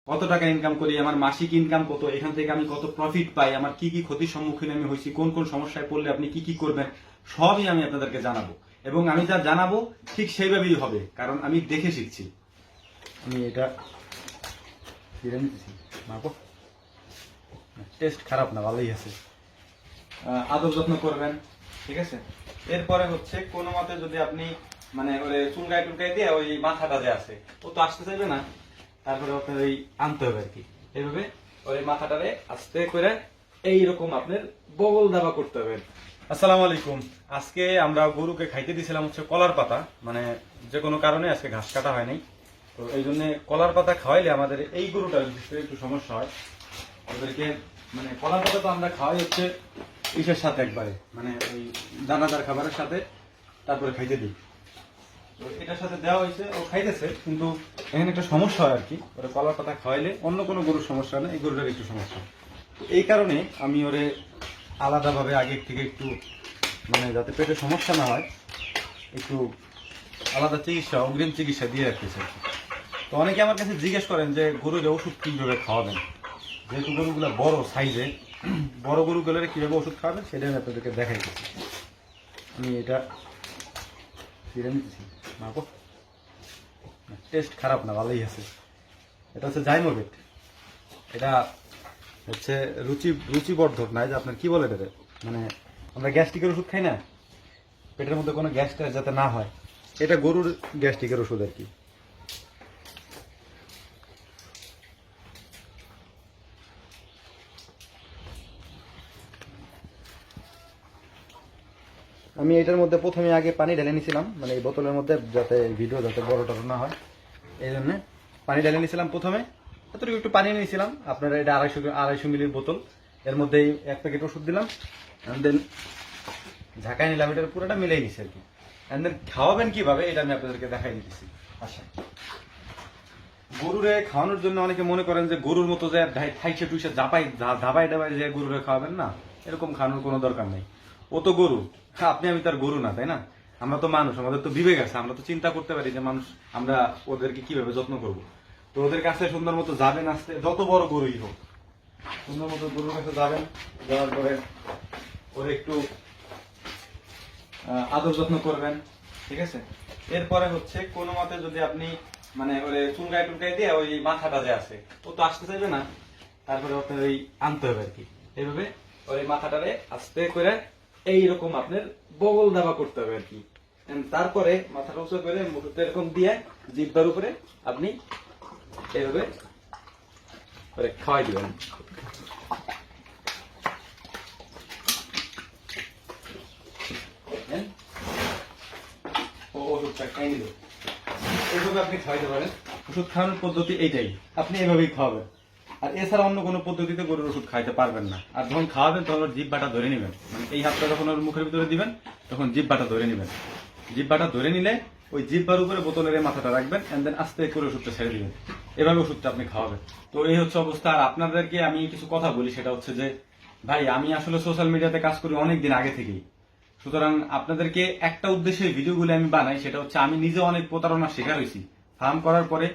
কত টাকা ইনকাম করি, আমার মাসিক ইনকাম কত, এখান থেকে আমি কত প্রফিট পাই, আমার কি কি ক্ষতির সম্মুখীন আমি হয়েছি, কোন কোন সমস্যায় পড়লে আপনি কি কি করবেন, সবই আমি আপনাদেরকে জানাবো। এবং আমি যা জানাবো ঠিক সেইভাবেই হবে, কারণ আমি দেখে শিখছি। আমি এটা ফিরে নিতেছি, মাপো। টেস্ট খারাপ না, ভালোই আছে। আদর যত্ন করবেন, ঠিক আছে। এরপরে হচ্ছে কোনো মতে যদি আপনি মানে ওরে চুলকায় টুলকায় দিয়ে ওই মাথাটা যে আছে ও তো আসতে চাইবে না, তারপরে আপনার ওই আনতে হবে আর কি। এইভাবে ওই মাথাটারে আস্তে করে এইরকম আপনার বগল দাবা করতে হবে। আসসালামু আলাইকুম। আজকে আমরা গরুকে খাইতে দিয়েছিলাম হচ্ছে কলার পাতা, মানে যে কোনো কারণে আজকে ঘাস কাটা হয় নাই, তো এই জন্য কলার পাতা খাওয়াইলে আমাদের এই গরুটার একটু সমস্যা হয়। ওদেরকে মানে কলার পাতা তো আমরা খাওয়াই হচ্ছে ইসের সাথে একবারে, মানে ওই দানাদার খাবারের সাথে, তারপরে খাইতে দিই। তো এটার সাথে দেওয়া হয়েছে, ও খাইতেছে, কিন্তু এখানে একটা সমস্যা হয় আর কি। ওরা কলার পাতা খাওয়াইলে অন্য কোনো গরুর সমস্যা না, এই গরুটার একটু সমস্যা। তো এই কারণে আমি ওরে আলাদাভাবে আগের থেকে একটু মানে যাতে পেটের সমস্যা না হয় একটু আলাদা চিকিৎসা, অগ্রিম চিকিৎসা দিয়ে রাখতেছে আর কি। তো অনেকে আমার কাছে জিজ্ঞেস করেন যে গরুর ওষুধ কিভাবে খাওয়াবেন, যেহেতু গরুগুলো বড় সাইজে, বড় গরুগুলোর কিভাবে ওষুধ খাওয়াবেন সেটা আমি আপনাদেরকে দেখাইতেছি। আমি এটা ফিরে নিতেছি, মাপো। টেস্ট খারাপ না, ভালোই আছে। এটা হচ্ছে জাইমোভেট। এটা হচ্ছে রুচিবর্ধক না, যে আপনার কি বলে এটা, মানে আমরা গ্যাস্ট্রিকের ওষুধ খাই না, পেটের মধ্যে কোনো গ্যাসটা যাতে না হয়, এটা গরুর গ্যাস্ট্রিকের ওষুধ আর কি। আমি এটার মধ্যে প্রথমে আগে পানি ঢেলে নিয়েছিলাম, মানে এই বোতলের মধ্যে, যাতে ভিডিও যাতে বড় টড় না হয় এই জন্য পানি ঢেলে নিয়েছিলাম প্রথমে। এতটুকু একটু পানি নিয়েছিলাম, আপনারা এটা 250 মিলির বোতল, এর মধ্যে এক প্যাকেট ওষুধ দিলাম, অ্যান্ড দেন ঝাঁকাই নিলাম, এটার পুরোটা মিলাই নিছি আর কি। অ্যান্ড দেন খাওয়াবেন কিভাবে এটা আমি আপনাদেরকে দেখাই দিতেছি। আচ্ছা, গরুরে খাওয়ানোর জন্য অনেকে মনে করেন যে গরুর মতো যে ঠাইসে টুইসে ধাবাই ডাবাই যে গরুরে খাওয়াবেন, না, এরকম খাওয়ানোর কোনো দরকার নেই। ও তো গরু, হ্যাঁ, আপনি আমি তার গরু না, তাই না? আমরা তো মানুষ, আমাদের তো বিবেক আছে, আমরা তো চিন্তা করতে পারি যে মানুষ আমরা ওদেরকে কিভাবে যত্ন করব। তো ওদের কাছে সুন্দর মতো যাবেন, আসতে যত বড় গরুই হোক, সুন্দর মতো গরুর কাছে যাবেন, যাওয়ার পরে ওর একটু আদর যত্ন করবেন, ঠিক আছে। এরপরে হচ্ছে কোনো মতে যদি আপনি মানে ওরে চুলকায় টুলকায় দিয়ে ওই মাথাটা যে আছে ও তো আসতে চাইবে না, তারপরে আপনার ওই আনতে হবে আর কি। এইভাবে ওই মাথাটারে আস্তে করে এইরকম আপনার বগল দাবা করতে হবে আর কি। তারপরে মাথাটা উঁচু করে মুখটা এরকম দিয়ে জিহ্বার উপরে আপনি এইভাবে করে খাওয়াই দিবেন। ওষুধটা খাইয়ে দিল, এইভাবে আপনি খাওয়াইতে পারেন। ওষুধ খাওয়ানোর পদ্ধতি এইটাই, আপনি এইভাবেই খাওয়াবেন। আর এছাড়া অন্য কোনো পদ্ধতিতে গরুর ওষুধ খাইতে পারবেন না। আর যখন খাওয়াবেন তখন ওর জিহ্বাটা ধরে নেবেন, মানে এই হাতটা যখন ওর মুখের ভিতরে দিবেন তখন জিহ্বাটা ধরে নেবেন। জিহ্বাটা ধরে নিলে ওই জিহ্বার উপরে বোতলের মাথাটা রাখবেন, এন্ড দেন আস্তে করে ওষুধটা ছেড়ে দিবেন। এভাবে ওষুধটা আপনি খাওয়াবেন। তো এই হচ্ছে অবস্থা। আর আপনাদেরকে আমি কিছু কথা বলি, সেটা হচ্ছে যে ভাই, আমি আসলে সোশ্যাল মিডিয়াতে কাজ করি অনেকদিন আগে থেকেই। সুতরাং আপনাদেরকে একটা উদ্দেশ্যে ভিডিওগুলো আমি বানাই, সেটা হচ্ছে আমি নিজে অনেক প্রতারণার শিকার হয়েছি। ফার্ম করার পরে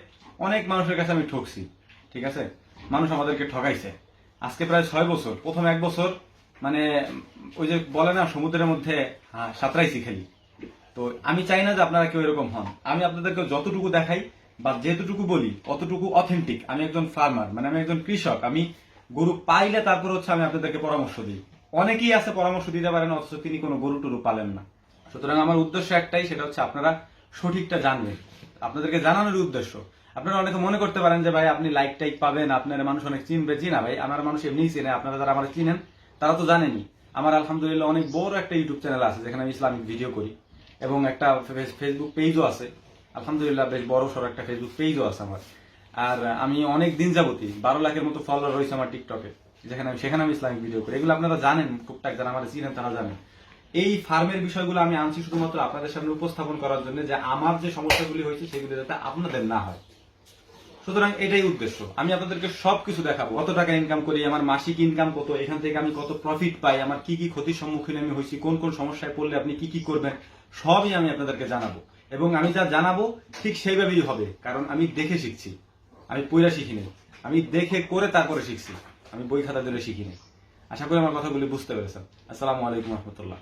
অনেক মানুষের কাছে আমি ঠকছি, ঠিক আছে। মানুষ আমাদেরকে ঠকাইছে আজকে প্রায় 6 বছর। প্রথম 1 বছর মানে ওই যে বলে না, সমুদ্রের মধ্যে সাঁতরাইছি খালি। তো আমি চাই না যে আপনারা কেউ এরকম হন। আমি আপনাদেরকে যতটুকু দেখাই বা যেতটুকু বলি অতটুকু অথেন্টিক। আমি একজন ফার্মার, মানে আমি একজন কৃষক। আমি গরু পাইলে তারপর হচ্ছে আমি আপনাদেরকে পরামর্শ দিই। অনেকেই আছে পরামর্শ দিতে পারেন, অথচ তিনি কোনো গরু টরু পালেন না। সুতরাং আমার উদ্দেশ্য একটাই, সেটা হচ্ছে আপনারা সঠিকটা জানবেন, আপনাদেরকে জানানোর উদ্দেশ্য। আপনারা অনেকে মনে করতে পারেন যে ভাই আপনি লাইক টাইক পাবেন, আপনার মানুষ অনেক চিনবে। জি না ভাই, আমার মানুষ এমনিই চিনে। আপনারা যারা আমার চিনেন তারা তো জানেনই। আমার আলহামদুলিল্লাহ অনেক বড় একটা ইউটিউব চ্যানেল আছে, যেখানে আমি ইসলামিক ভিডিও করি, এবং একটা ফেসবুক পেজও আছে। আলহামদুলিল্লাহ বেশ বড় সড় একটা ফেসবুক পেজও আছে আমার। আর আমি অনেক দিন যাবতী 12 লাখের মতো ফলোয়ার রয়েছে আমার টিকটকে, সেখানে আমি ইসলামিক ভিডিও করি। এগুলো আপনারা জানেন, টুকটাক যারা আমার চিনেন তারা জানেন। এই ফার্মের বিষয়গুলো আমি আনছি শুধুমাত্র আপনাদের সামনে উপস্থাপন করার জন্য, যে আমার যে সমস্যাগুলি হয়েছে সেগুলো যাতে আপনাদের না হয়। সুতরাং এটাই উদ্দেশ্য। আমি আপনাদেরকে সবকিছু দেখাবো, কত টাকা ইনকাম করি, আমার মাসিক ইনকাম কত, এখান থেকে আমি কত প্রফিট পাই, আমার কি কি ক্ষতির সম্মুখীন আমি হয়েছি, কোন কোন সমস্যায় পড়লে আপনি কি কি করবেন, সবই আমি আপনাদেরকে জানাবো। এবং আমি যা জানাবো ঠিক সেইভাবেই হবে, কারণ আমি দেখে শিখছি, আমি পইরা শিখিনি। আমি দেখে করে তারপরে শিখছি, আমি বই খাতা ধরে শিখিনি। আশা করি আমার কথাগুলি বুঝতে পেরেছেন। আসসালামু আলাইকুম রহমতুল্লাহ।